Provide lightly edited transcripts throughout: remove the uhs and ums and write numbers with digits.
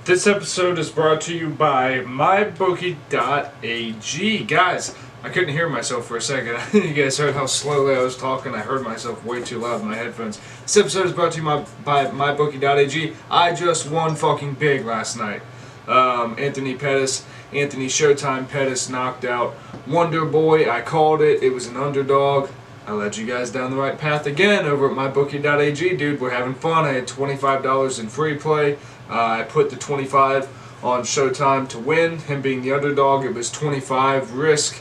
This episode is brought to you by MYBOOKIE.AG. Guys, I couldn't hear myself for a second. You guys heard how slowly I was talking. I heard myself way too loud in my headphones. This episode is brought to you by MYBOOKIE.AG. I just won fucking big last night. Anthony Showtime Pettis knocked out Wonder Boy. I called it. It was an underdog. I led you guys down the right path again over at MYBOOKIE.AG, dude. We're having fun. I had $25 in free play. I put the 25 on Showtime to win. Him being the underdog, it was 25 risk,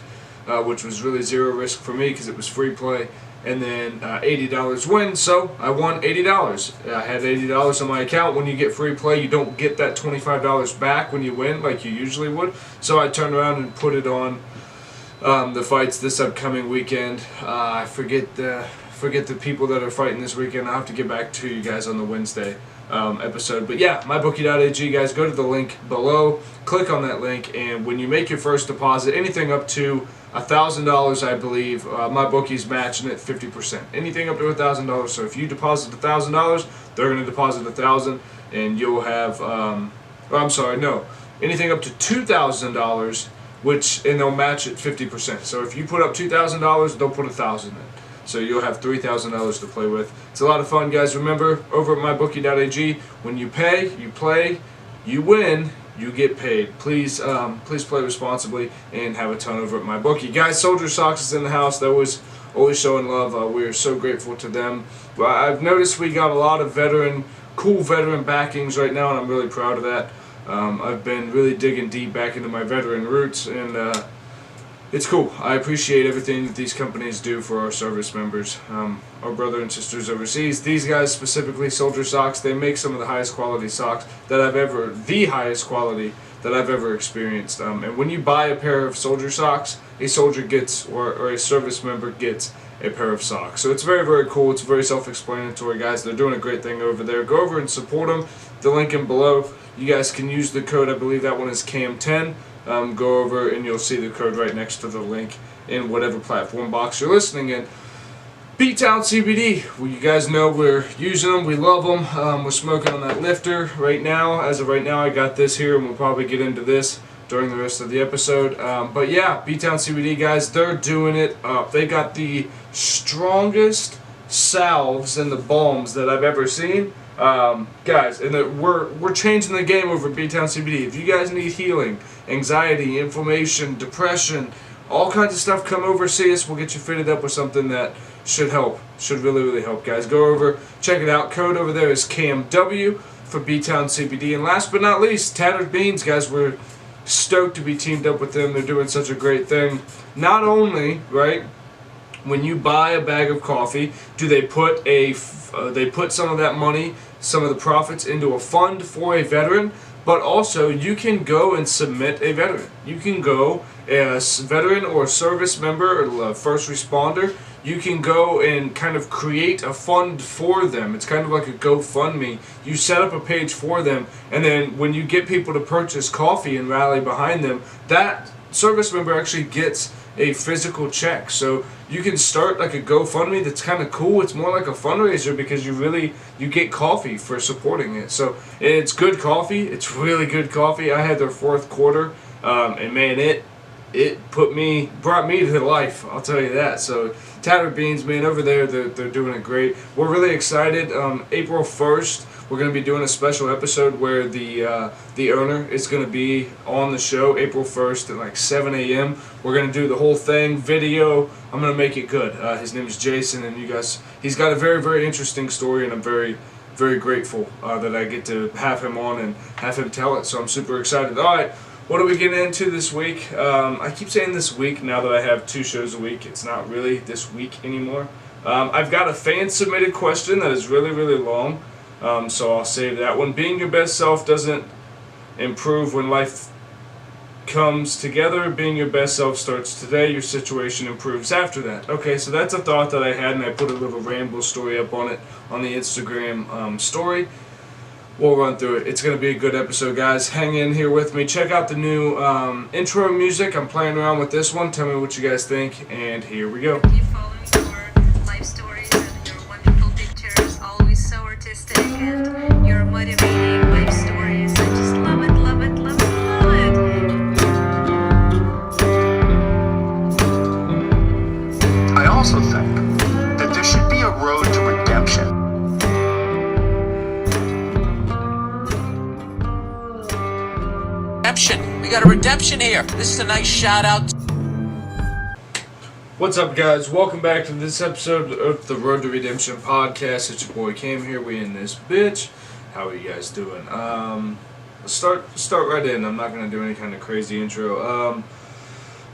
which was really zero risk for me because it was free play. And then $80 win, so I won $80. I had $80 on my account. When you get free play, you don't get that $25 back when you win like you usually would. So I turned around and put it on the fights this upcoming weekend. I forget the people that are fighting this weekend. I'll have to get back to you guys on the Wednesday episode. But yeah, MYBOOKIE.AG, guys, go to the link below, click on that link, and when you make your first deposit, anything up to $1,000, I believe, MyBookie's matching it 50%. Anything up to $1,000. So if you deposit $1,000, they're going to deposit $1,000, and you'll have. Anything up to $2,000, and they'll match it 50%. So if you put up $2,000, they'll put $1,000 in. So you'll have $3,000 to play with. It's a lot of fun, guys. Remember, over at MYBOOKIE.AG, when you pay, you play, you win, you get paid. Please play responsibly and have a ton over at MyBookie. Guys, Soldier Socks is in the house. They're always showing love. We're so grateful to them. I've noticed we got a lot of cool veteran backings right now, and I'm really proud of that. I've been really digging deep back into my veteran roots, and it's cool. I appreciate everything that these companies do for our service members, our brother and sisters overseas. These guys, specifically Soldier Socks, they make some of the highest quality socks that I've ever experienced. And when you buy a pair of Soldier Socks, a soldier gets, or a service member gets, a pair of socks. So it's very, very cool. It's very self-explanatory, guys. They're doing a great thing over there. Go over and support them. The link in below. You guys can use the code. I believe that one is CAM10. Go over and you'll see the code right next to the link in whatever platform box you're listening in. B-Town CBD. Well, you guys know we're using them. We love them. We're smoking on that lifter right now. As of right now, I got this here, and we'll probably get into this during the rest of the episode. But yeah, B-Town CBD, guys, they're doing it up. They got the strongest salves and the balms that I've ever seen. Guys, and we're changing the game over at B-Town CBD. If you guys need healing, anxiety, inflammation, depression, all kinds of stuff, come over, see us. We'll get you fitted up with something that should help. Should really, really help, guys. Go over, check it out. Code over there is CAMW for B-Town CBD. And last but not least, Tattered Beans, guys. We're stoked to be teamed up with them. They're doing such a great thing. Not only, right, when you buy a bag of coffee, do they put some of that money, some of the profits, into a fund for a veteran, but also you can go and submit a veteran. You can go as a veteran or a service member or a first responder. You can go and kind of create a fund for them. It's kind of like a GoFundMe. You set up a page for them, and then when you get people to purchase coffee and rally behind them, that service member actually gets a physical check. So you can start like a GoFundMe that's kind of cool. It's more like a fundraiser because you get coffee for supporting it. So it's good coffee. It's really good coffee. I had their fourth quarter, and man, it brought me to life. I'll tell you that. So Tattered Beans, man, over there, they're doing it great. We're really excited. April 1st, we're going to be doing a special episode where the owner is going to be on the show April 1st at like 7 a.m. We're going to do the whole thing, video. I'm going to make it good. His name is Jason, and you guys, he's got a very, very interesting story, and I'm very, very grateful that I get to have him on and have him tell it. So I'm super excited. All right. What are we getting into this week? I keep saying this week now that I have 2 shows a week. It's not really this week anymore. I've got a fan-submitted question that is really, really long, so I'll save that one. Being your best self doesn't improve when life comes together. Being your best self starts today. Your situation improves after that. Okay, so that's a thought that I had, and I put a little ramble story up on it on the Instagram story. We'll run through it. It's going to be a good episode, guys. Hang in here with me. Check out the new intro music. I'm playing around with this one. Tell me what you guys think, and here we go. Keep following your life stories and your wonderful pictures, always so artistic, and your motivating life stories. I just love redemption. We got a redemption here. This is a nice shout out. What's up, guys? Welcome back to this episode of the Road to Redemption podcast. It's your boy Cam here. We in this bitch. How are you guys doing? Start right in. I'm not gonna do any kind of crazy intro.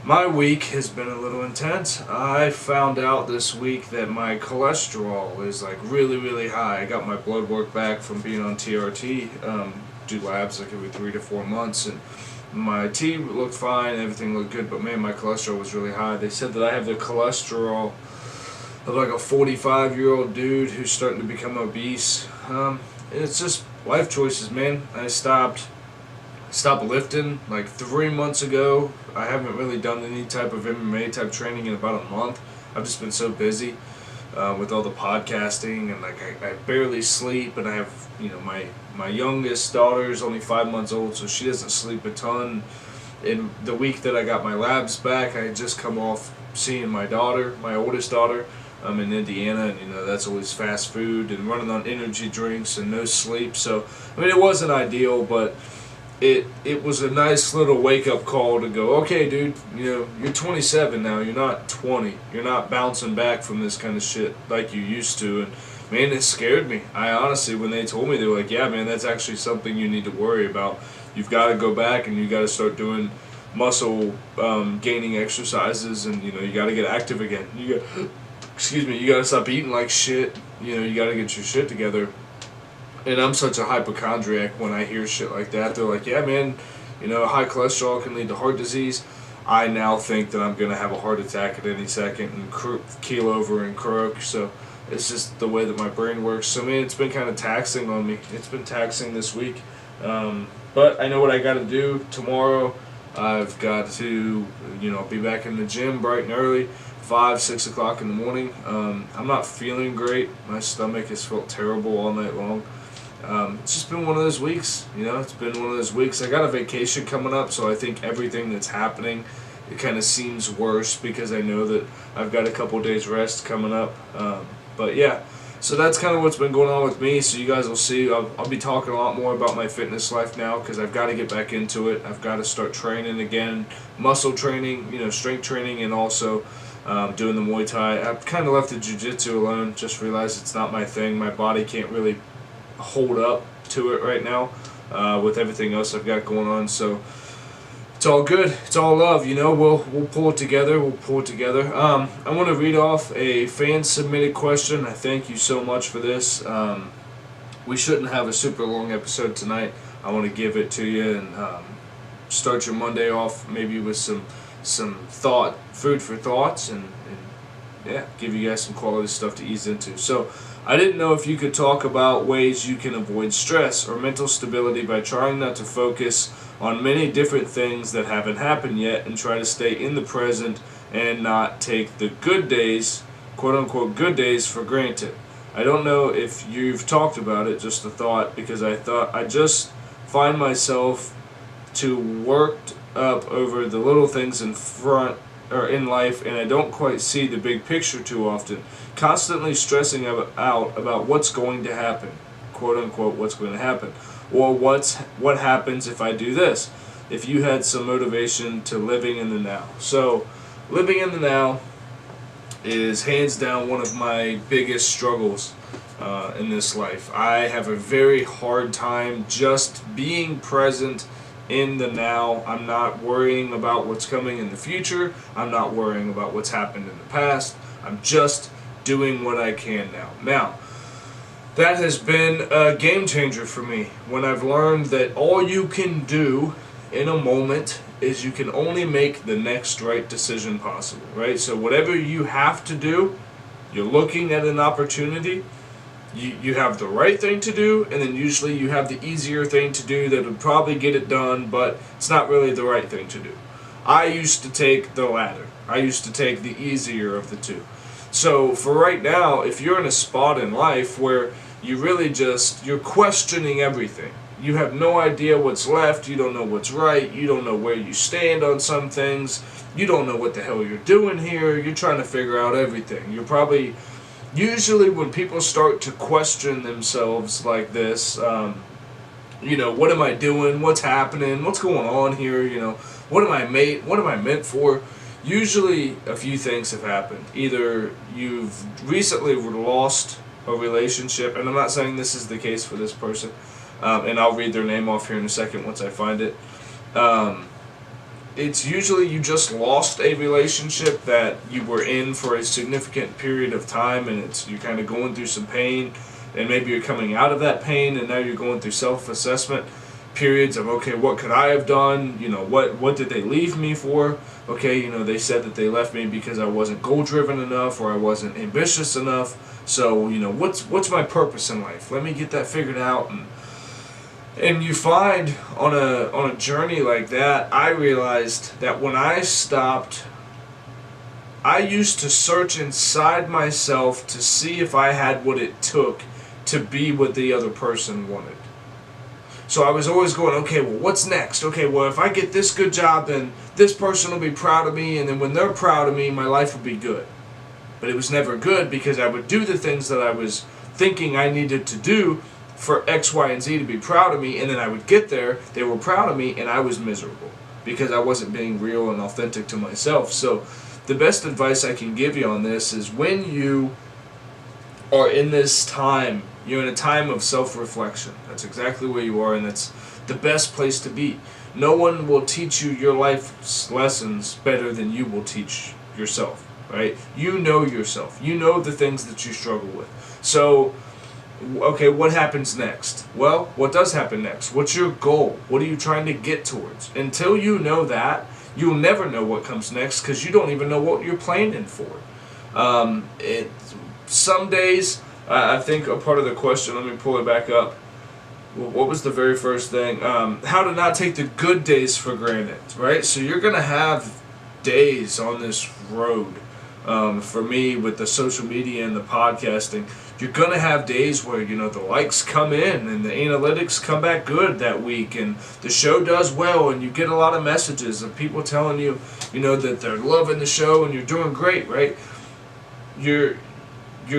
My week has been a little intense. I found out this week that my cholesterol is like really high. I got my blood work back from being on TRT. Do labs like every 3 to 4 months, and my T looked fine, everything looked good, but man, my cholesterol was really high. They said that I have the cholesterol of like a 45-year-old dude who's starting to become obese. It's just life choices, man. I stopped lifting like 3 months ago. I haven't really done any type of MMA type training in about a month. I've just been so busy with all the podcasting, and like I barely sleep, and I have, you know, my youngest daughter is only 5 months old, so she doesn't sleep a ton. In the week that I got my labs back, I had just come off seeing my daughter, my oldest daughter, in Indiana, and you know that's always fast food and running on energy drinks and no sleep. So I mean, it wasn't ideal, but it was a nice little wake-up call to go, okay, dude, you know, you're 27 now, you're not 20. You're not bouncing back from this kind of shit like you used to. And man, it scared me. I honestly, when they told me, they were like, yeah, man, that's actually something you need to worry about. You've got to go back and you got to start doing muscle gaining exercises, and you know, you got to get active again. You got to stop eating like shit. You know, you got to get your shit together. And I'm such a hypochondriac when I hear shit like that. They're like, yeah, man, you know, high cholesterol can lead to heart disease. I now think that I'm going to have a heart attack at any second and keel over and croak. So it's just the way that my brain works. So, man, it's been kind of taxing on me. It's been taxing this week. But I know what I got to do tomorrow. I've got to, you know, be back in the gym bright and early, 5, 6 o'clock in the morning. I'm not feeling great. My stomach has felt terrible all night long. It's just been one of those weeks, you know, it's been one of those weeks. I got a vacation coming up, so I think everything that's happening, it kind of seems worse because I know that I've got a couple days rest coming up. But yeah, so that's kind of what's been going on with me. So you guys will see, I'll be talking a lot more about my fitness life now because I've got to get back into it. I've got to start training again, muscle training, you know, strength training, and also doing the Muay Thai. I've kind of left the Jiu-Jitsu alone, just realized it's not my thing. My body can't really hold up to it right now with everything else I've got going on. So it's all good. It's all love, you know. We'll pull it together. I want to read off a fan submitted question. I thank you so much for this. We shouldn't have a super long episode tonight. I want to give it to you and start your Monday off maybe with some food for thoughts, and yeah, give you guys some quality stuff to ease into. So I didn't know if you could talk about ways you can avoid stress or mental stability by trying not to focus on many different things that haven't happened yet, and try to stay in the present and not take the good days, quote unquote good days, for granted. I don't know if you've talked about it, just a thought, because I just find myself too worked up over the little things in life, and I don't quite see the big picture too often. Constantly stressing out about what's going to happen, quote unquote, what's going to happen, or what happens if I do this. If you had some motivation to living in the now. So, living in the now is hands down one of my biggest struggles in this life. I have a very hard time just being present in the now. I'm not worrying about what's coming in the future. I'm not worrying about what's happened in the past. I'm just doing what I can now. Now, that has been a game changer for me when I've learned that all you can do in a moment is you can only make the next right decision possible, right? So whatever you have to do, you're looking at an opportunity, you have the right thing to do, and then usually you have the easier thing to do that would probably get it done, but it's not really the right thing to do. I used to take the latter. I used to take the easier of the two. So for right now, if you're in a spot in life where you really you're questioning everything, you have no idea what's left, you don't know what's right, you don't know where you stand on some things, you don't know what the hell you're doing here, you're trying to figure out everything. You're probably, usually when people start to question themselves like this, You know, what am I doing? What's happening? What's going on here? You know, what am I meant for? Usually a few things have happened. Either you've recently lost a relationship, and I'm not saying this is the case for this person, and I'll read their name off here in a second once I find it. It's usually you just lost a relationship that you were in for a significant period of time, and you're kind of going through some pain, and maybe you're coming out of that pain, and now you're going through self-assessment periods of, okay, what could I have done? You know, what did they leave me for? Okay, you know, they said that they left me because I wasn't goal-driven enough or I wasn't ambitious enough. So, you know, what's my purpose in life? Let me get that figured out. And you find on a journey like that, I realized that when I stopped, I used to search inside myself to see if I had what it took to be what the other person wanted. So I was always going, okay, well, what's next? Okay, well, if I get this good job, then this person will be proud of me, and then when they're proud of me, my life will be good. But it was never good because I would do the things that I was thinking I needed to do for X, Y, and Z to be proud of me, and then I would get there, they were proud of me, and I was miserable because I wasn't being real and authentic to myself. So the best advice I can give you on this is when you are in this time, you're in a time of self-reflection. That's exactly where you are, and that's the best place to be. No one will teach you your life's lessons better than you will teach yourself, right? You know yourself. You know the things that you struggle with. So, okay, what happens next? Well, what does happen next? What's your goal? What are you trying to get towards? Until you know that, you'll never know what comes next because you don't even know what you're planning for. Some days, I think a part of the question, let me pull it back up. What was the very first thing? How to not take the good days for granted, right? So you're going to have days on this road. For me, with the social media and the podcasting, you're going to have days where, you know, the likes come in and the analytics come back good that week and the show does well and you get a lot of messages of people telling you, you know, that they're loving the show and you're doing great, right? You're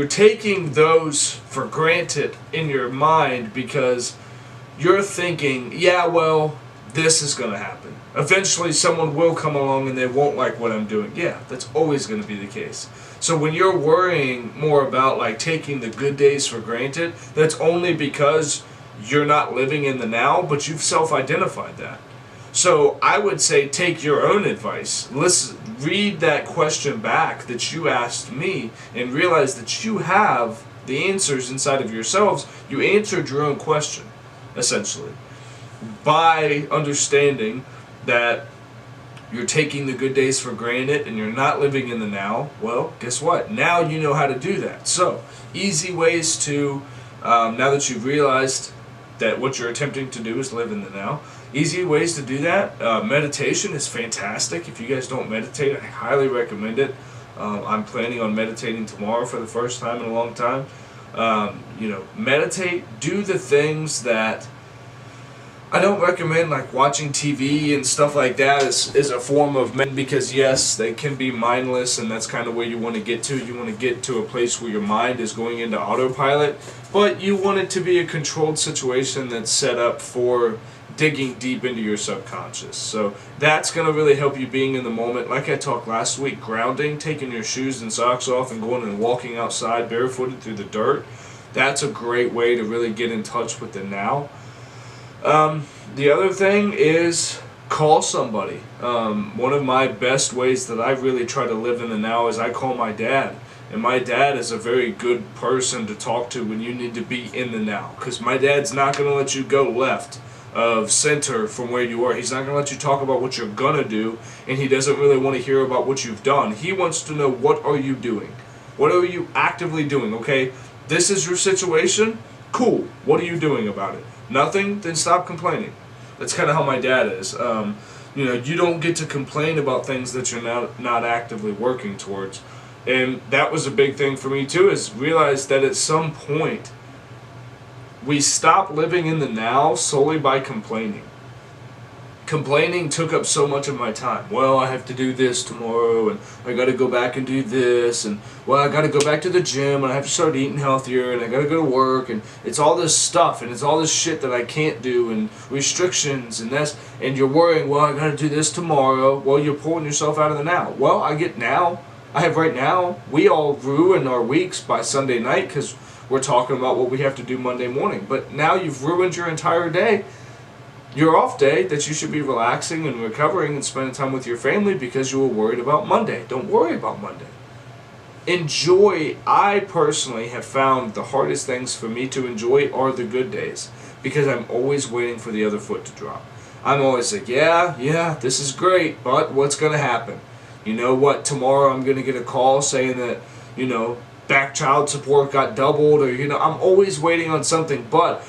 taking those for granted in your mind because you're thinking, yeah, well, this is going to happen. Eventually someone will come along and they won't like what I'm doing. Yeah, that's always going to be the case. So when you're worrying more about like taking the good days for granted, that's only because you're not living in the now, but you've self-identified that. So I would say take your own advice. Listen, read that question back that you asked me and realize that you have the answers inside of yourselves. You answered your own question, essentially, by understanding that you're taking the good days for granted and you're not living in the now. Well, guess what? Now you know how to do that. So, easy ways to, now that you've realized that what you're attempting to do is live in the now, easy ways to do that. Meditation is fantastic. If you guys don't meditate, I highly recommend it. I'm planning on meditating tomorrow for the first time in a long time. You know, meditate, do the things that I don't recommend, like watching TV and stuff like that is a form of meditating because yes, they can be mindless and that's kind of where you want to get to. You want to get to a place where your mind is going into autopilot, but you want it to be a controlled situation that's set up for digging deep into your subconscious. So that's going to really help you being in the moment. Like I talked last week, grounding, taking your shoes and socks off and going and walking outside barefooted through the dirt. That's a great way to really get in touch with the now. The other thing is call somebody. One of my best ways that I really try to live in the now is I call my dad. And my dad is a very good person to talk to when you need to be in the now. Because my dad's not going to let you go left of center from where you are. He's not going to let you talk about what you're going to do. And he doesn't really want to hear about what you've done. He wants to know, what are you doing? What are you actively doing? Okay, this is your situation. Cool. What are you doing about it? Nothing? Then stop complaining. That's kind of how my dad is. You know, you don't get to complain about things that you're not actively working towards. And that was a big thing for me too, is realize that at some point we stop living in the now solely by complaining. complaining took up so much of my time. Well, I have to do this tomorrow, and I gotta go back and do this, and well, I gotta go back to the gym, and I have to start eating healthier, and I gotta go to work, and it's all this stuff, and it's all this shit that I can't do, and restrictions, and and you're worrying, well, I gotta do this tomorrow. Well, you're pulling yourself out of the now. Well, I get now. I have right now. We all ruin our weeks by Sunday night because we're talking about what we have to do Monday morning. But now you've ruined your entire day. Your off day that you should be relaxing and recovering and spending time with your family because you were worried about Monday. Don't worry about Monday. Enjoy. I personally have found the hardest things for me to enjoy are the good days because I'm always waiting for the other foot to drop. I'm always like, yeah, this is great, but what's going to happen? You know what, tomorrow I'm going to get a call saying that, back child support got doubled, or, I'm always waiting on something. But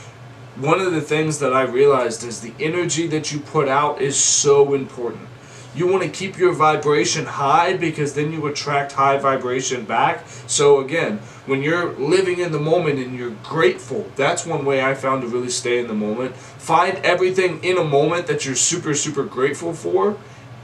one of the things that I realized is the energy that you put out is so important. You want to keep your vibration high because then you attract high vibration back. So again, when you're living in the moment and you're grateful, that's one way I found to really stay in the moment. Find everything in a moment that you're super, super grateful for,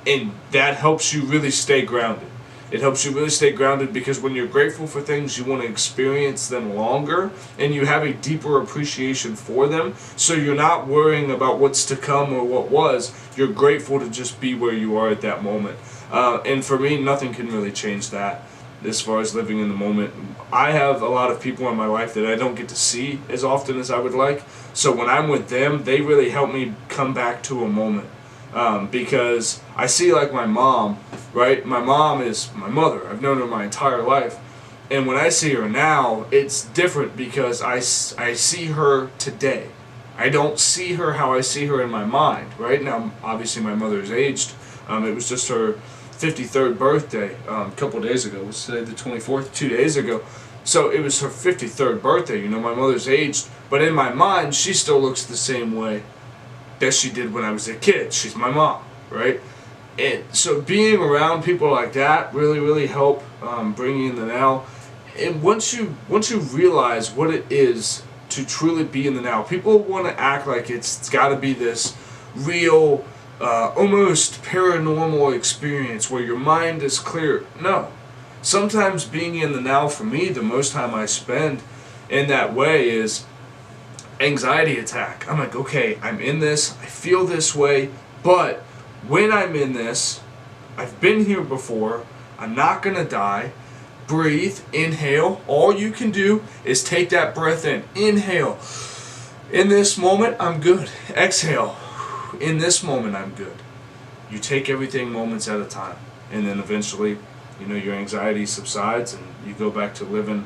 and that helps you really stay grounded. It helps you really stay grounded because when you're grateful for things, you want to experience them longer and you have a deeper appreciation for them. So you're not worrying about what's to come or what was. You're grateful to just be where you are at that moment. And for me, nothing can really change that as far as living in the moment. I have a lot of people in my life that I don't get to see as often as I would like. So when I'm with them, they really help me come back to a moment. Because I see, like, my mom, right? My mom is my mother. I've known her my entire life. And when I see her now, it's different because I see her today. I don't see her how I see her in my mind, right? Now, obviously, my mother's aged. It was just her 53rd birthday a couple days ago. It was today the 24th, 2 days ago. So it was her 53rd birthday. My mother's aged. But in my mind, she still looks the same way that she did when I was a kid. She's my mom, right? And so being around people like that really, really help bring you in the now. And once you realize what it is to truly be in the now, people want to act like it's got to be this real, almost paranormal experience where your mind is clear. No. Sometimes being in the now, for me, the most time I spend in that way is anxiety attack. I'm like, okay, I'm in this, I feel this way, but when I'm in this, I've been here before, I'm not gonna die. Breathe, inhale. All you can do is take that breath in. Inhale. In this moment, I'm good. Exhale. In this moment, I'm good. You take everything moments at a time, and then eventually, your anxiety subsides, and you go back to living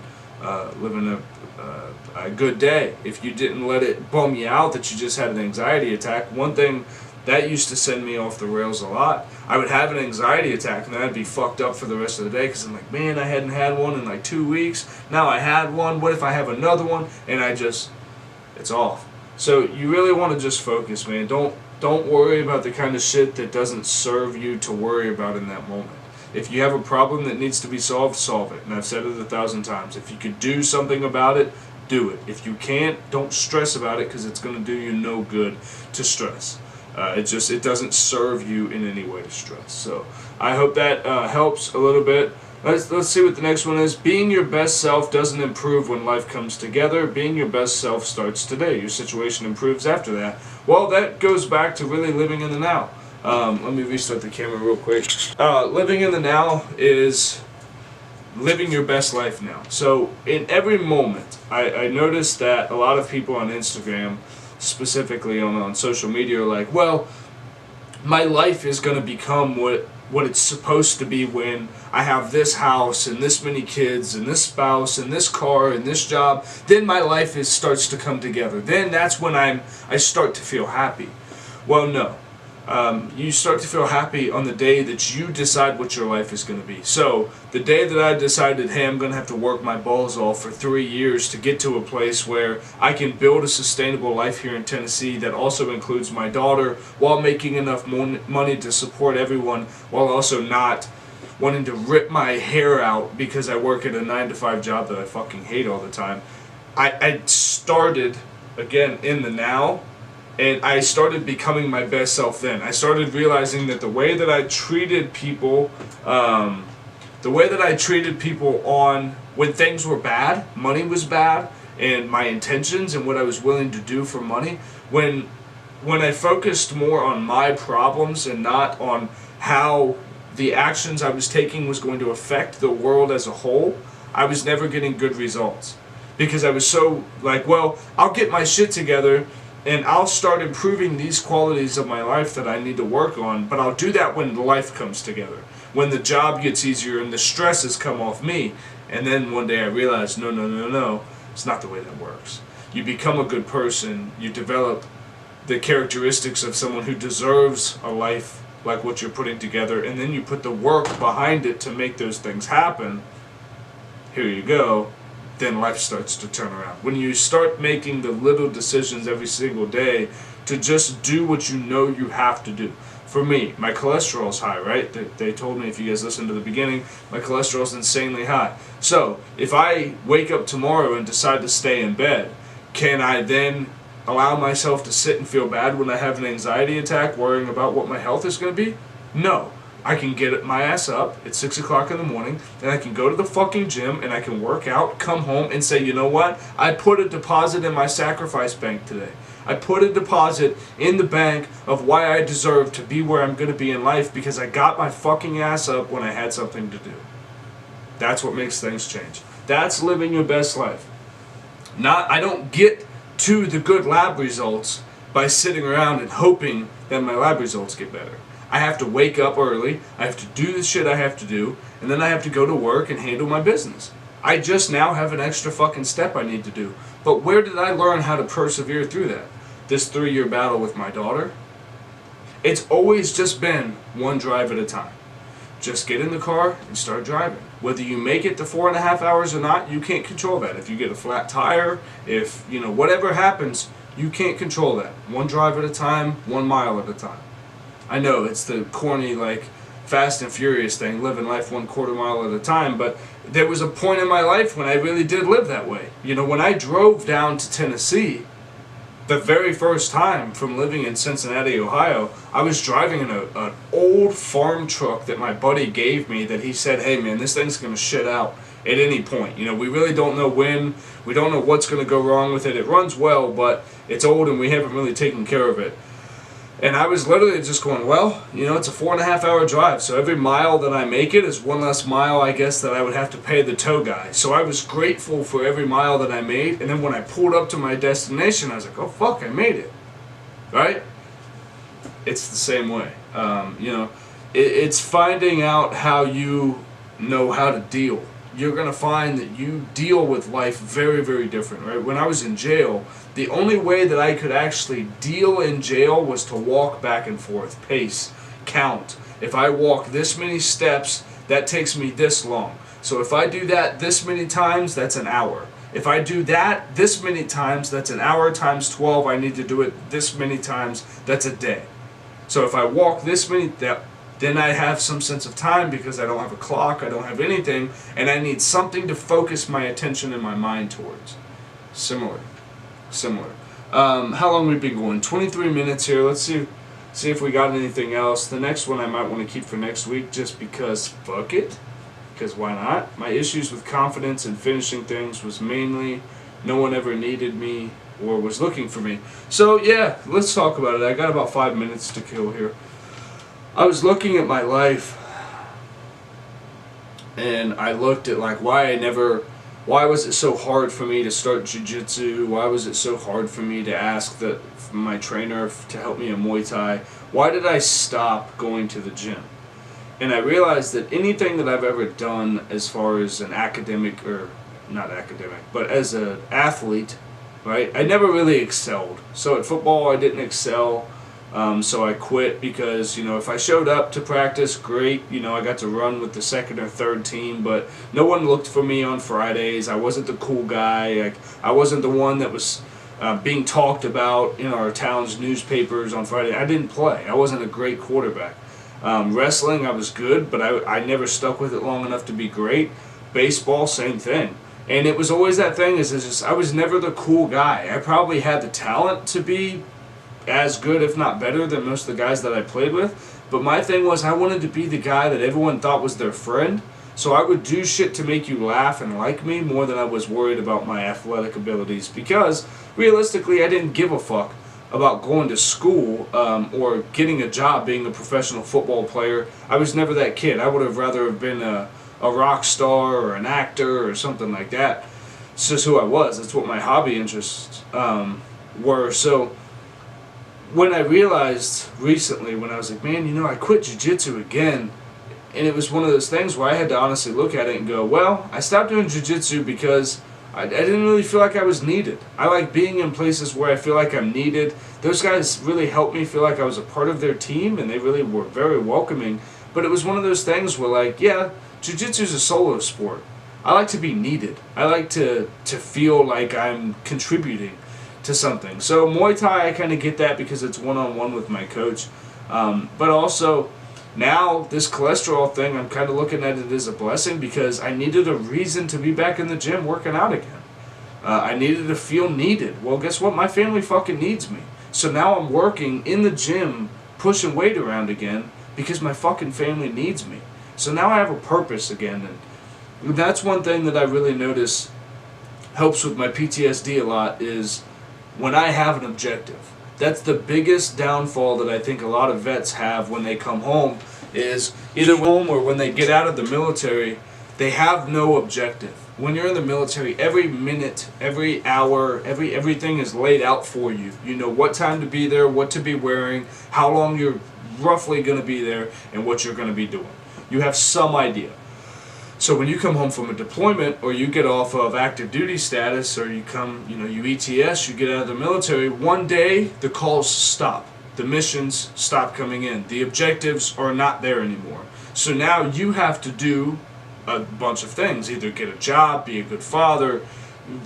a good day. If you didn't let it bum you out that you just had an anxiety attack, one thing that used to send me off the rails a lot, I would have an anxiety attack and then I'd be fucked up for the rest of the day because I'm like, man, I hadn't had one in like 2 weeks. Now I had one. What if I have another one? And it's off. So you really want to just focus, man. Don't worry about the kind of shit that doesn't serve you to worry about in that moment. If you have a problem that needs to be solved, solve it. And I've said it 1,000 times. If you could do something about it, do it. If you can't, don't stress about it because it's going to do you no good to stress. It doesn't serve you in any way to stress. So I hope that helps a little bit. Let's see what the next one is. Being your best self doesn't improve when life comes together. Being your best self starts today. Your situation improves after that. Well, that goes back to really living in the now. Let me restart the camera real quick. Living in the now is living your best life now. So in every moment, I noticed that a lot of people on Instagram, specifically on social media, are like, well, my life is going to become what it's supposed to be when I have this house and this many kids and this spouse and this car and this job. Then my life starts to come together. Then that's when I start to feel happy. Well, no. You start to feel happy on the day that you decide what your life is going to be. So the day that I decided, hey, I'm going to have to work my balls off for 3 years to get to a place where I can build a sustainable life here in Tennessee that also includes my daughter while making enough money to support everyone while also not wanting to rip my hair out because I work at a 9-to-5 job that I fucking hate all the time. I started, again, in the now, And I started becoming my best self then. I started realizing that the way that I treated people, on when things were bad, money was bad, and my intentions and what I was willing to do for money, when I focused more on my problems and not on how the actions I was taking was going to affect the world as a whole, I was never getting good results. Because I was so like, well, I'll get my shit together and I'll start improving these qualities of my life that I need to work on, but I'll do that when life comes together, when the job gets easier and the stresses come off me. And then one day I realized, no, it's not the way that works. You become a good person, you develop the characteristics of someone who deserves a life like what you're putting together, and then you put the work behind it to make those things happen. Here you go. Then life starts to turn around. When you start making the little decisions every single day to just do what you know you have to do. For me, my cholesterol's high, right? They told me, if you guys listened to the beginning, my cholesterol's insanely high. So, if I wake up tomorrow and decide to stay in bed, can I then allow myself to sit and feel bad when I have an anxiety attack worrying about what my health is going to be? No. I can get my ass up at 6 o'clock in the morning, and I can go to the fucking gym, and I can work out, come home, and say, you know what? I put a deposit in my sacrifice bank today. I put a deposit in the bank of why I deserve to be where I'm going to be in life, because I got my fucking ass up when I had something to do. That's what makes things change. That's living your best life. I don't get to the good lab results by sitting around and hoping that my lab results get better. I have to wake up early, I have to do the shit I have to do, and then I have to go to work and handle my business. I just now have an extra fucking step I need to do. But where did I learn how to persevere through that? This 3-year battle with my daughter? It's always just been one drive at a time. Just get in the car and start driving. Whether you make it to 4.5 hours or not, you can't control that. If you get a flat tire, if, whatever happens, you can't control that. One drive at a time, 1 mile at a time. I know it's the corny, Fast and Furious thing, living life 1/4 mile at a time, but there was a point in my life when I really did live that way. When I drove down to Tennessee, the very first time from living in Cincinnati, Ohio, I was driving in an old farm truck that my buddy gave me that he said, hey man, this thing's going to shit out at any point. We really don't know when, we don't know what's going to go wrong with it. It runs well, but it's old and we haven't really taken care of it. And I was literally just going, well, it's a 4.5 hour drive, so every mile that I make it is one less mile, I guess, that I would have to pay the tow guy. So I was grateful for every mile that I made, and then when I pulled up to my destination, I was like, oh fuck, I made it. Right? It's the same way. It's finding out how you know how to deal. You're going to find that you deal with life very, very different, right? When I was in jail, the only way that I could actually deal in jail was to walk back and forth, pace, count. If I walk this many steps, that takes me this long. So if I do that this many times, that's an hour. If I do that this many times, that's an hour times 12. I need to do it this many times, that's a day. So if I walk this many, then I have some sense of time because I don't have a clock, I don't have anything, and I need something to focus my attention and my mind towards. Similar. How long have we been going? 23 minutes here. Let's see if we got anything else. The next one I might want to keep for next week just because fuck it. Because why not? My issues with confidence and finishing things was mainly no one ever needed me or was looking for me. So yeah, let's talk about it. I got about 5 minutes to kill here. I was looking at my life and I looked at why was it so hard for me to start jiu-jitsu? Why was it so hard for me to ask my trainer to help me in Muay Thai? Why did I stop going to the gym? And I realized that anything that I've ever done as far as an academic, or not academic, but as an athlete, right, I never really excelled. So at football I didn't excel. So I quit because, if I showed up to practice, great, I got to run with the second or third team, but no one looked for me on Fridays. I wasn't the cool guy. I wasn't the one that was being talked about in our town's newspapers on Friday. I didn't play. I wasn't a great quarterback. Wrestling, I was good, but I never stuck with it long enough to be great. Baseball, same thing. And it was always that thing, I was never the cool guy. I probably had the talent to be as good, if not better, than most of the guys that I played with. But my thing was I wanted to be the guy that everyone thought was their friend. So I would do shit to make you laugh and like me more than I was worried about my athletic abilities. Because realistically, I didn't give a fuck about going to school or getting a job being a professional football player. I was never that kid. I would have rather have been a rock star or an actor or something like that. It's just who I was. That's what my hobby interests were. So when I realized recently, when I was like, man, you know, I quit jiu-jitsu again, and it was one of those things where I had to honestly look at it and go, well, I stopped doing jiu-jitsu because I didn't really feel like I was needed. I like being in places where I feel like I'm needed. Those guys really helped me feel like I was a part of their team, and they really were very welcoming. But it was one of those things where, like, yeah, jiu-jitsu is a solo sport. I like to be needed. I like to feel like I'm contributing to something. So Muay Thai, I kind of get that because it's one-on-one with my coach. But also, now this cholesterol thing, I'm kind of looking at it as a blessing because I needed a reason to be back in the gym working out again. I needed to feel needed. Well, guess what? My family fucking needs me. So now I'm working in the gym, pushing weight around again because my fucking family needs me. So now I have a purpose again. And that's one thing that I really notice helps with my PTSD a lot is when I have an objective. That's the biggest downfall that I think a lot of vets have when they come home is either home or when they get out of the military, they have no objective. When you're in the military, every minute, every hour, everything is laid out for you. You know what time to be there, what to be wearing, how long you're roughly going to be there, and what you're going to be doing. You have some idea. So when you come home from a deployment or you get off of active duty status or you come, you ETS, you get out of the military, one day the calls stop. The missions stop coming in. The objectives are not there anymore. So now you have to do a bunch of things. Either get a job, be a good father,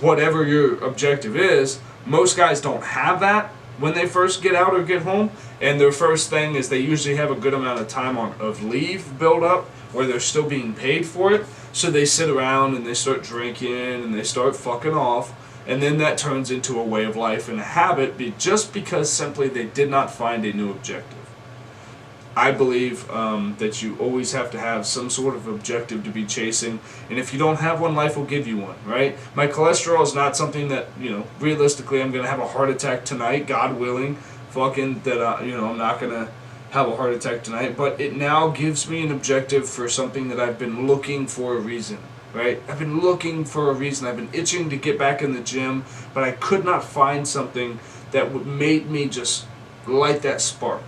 whatever your objective is. Most guys don't have that when they first get out or get home. And their first thing is they usually have a good amount of time of leave build up where they're still being paid for it. So they sit around and they start drinking and they start fucking off. And then that turns into a way of life and a habit just because simply they did not find a new objective. I believe that you always have to have some sort of objective to be chasing. And if you don't have one, life will give you one, right? My cholesterol is not something that, realistically I'm going to have a heart attack tonight, God willing. Fucking that, I'm not going to have a heart attack tonight, but it now gives me an objective for something that I've been looking for a reason, right? I've been looking for a reason. I've been itching to get back in the gym, but I could not find something that made me just light that spark.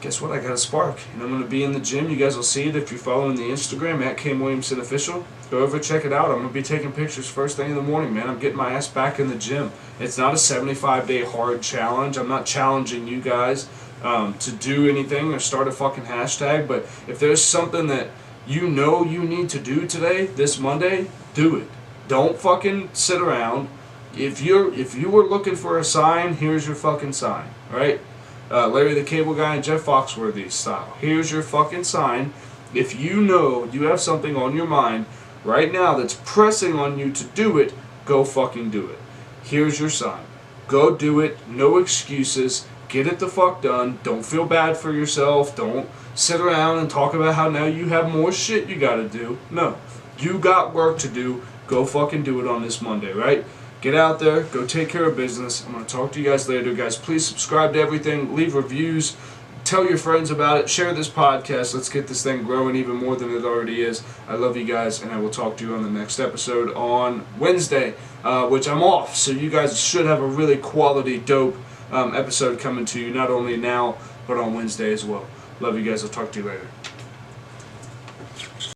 Guess what? I got a spark, and I'm going to be in the gym. You guys will see it if you're following the Instagram at Williamson Official. Go over, check it out. I'm going to be taking pictures first thing in the morning, man. I'm getting my ass back in the gym. It's not a 75-day hard challenge. I'm not challenging you guys to do anything or start a fucking hashtag, but if there's something that you need to do today, this Monday, do it. Don't fucking sit around. If you were looking for a sign, here's your fucking sign, right? Larry the Cable Guy and Jeff Foxworthy style. Here's your fucking sign. If you have something on your mind right now that's pressing on you to do it, go fucking do it. Here's your sign. Go do it. No excuses. Get it the fuck done. Don't feel bad for yourself. Don't sit around and talk about how now you have more shit you gotta do. No. You got work to do. Go fucking do it on this Monday, right? Get out there. Go take care of business. I'm going to talk to you guys later. Guys, please subscribe to everything. Leave reviews. Tell your friends about it. Share this podcast. Let's get this thing growing even more than it already is. I love you guys, and I will talk to you on the next episode on Wednesday, which I'm off. So you guys should have a really quality, dope episode coming to you, not only now, but on Wednesday as well. Love you guys. I'll talk to you later.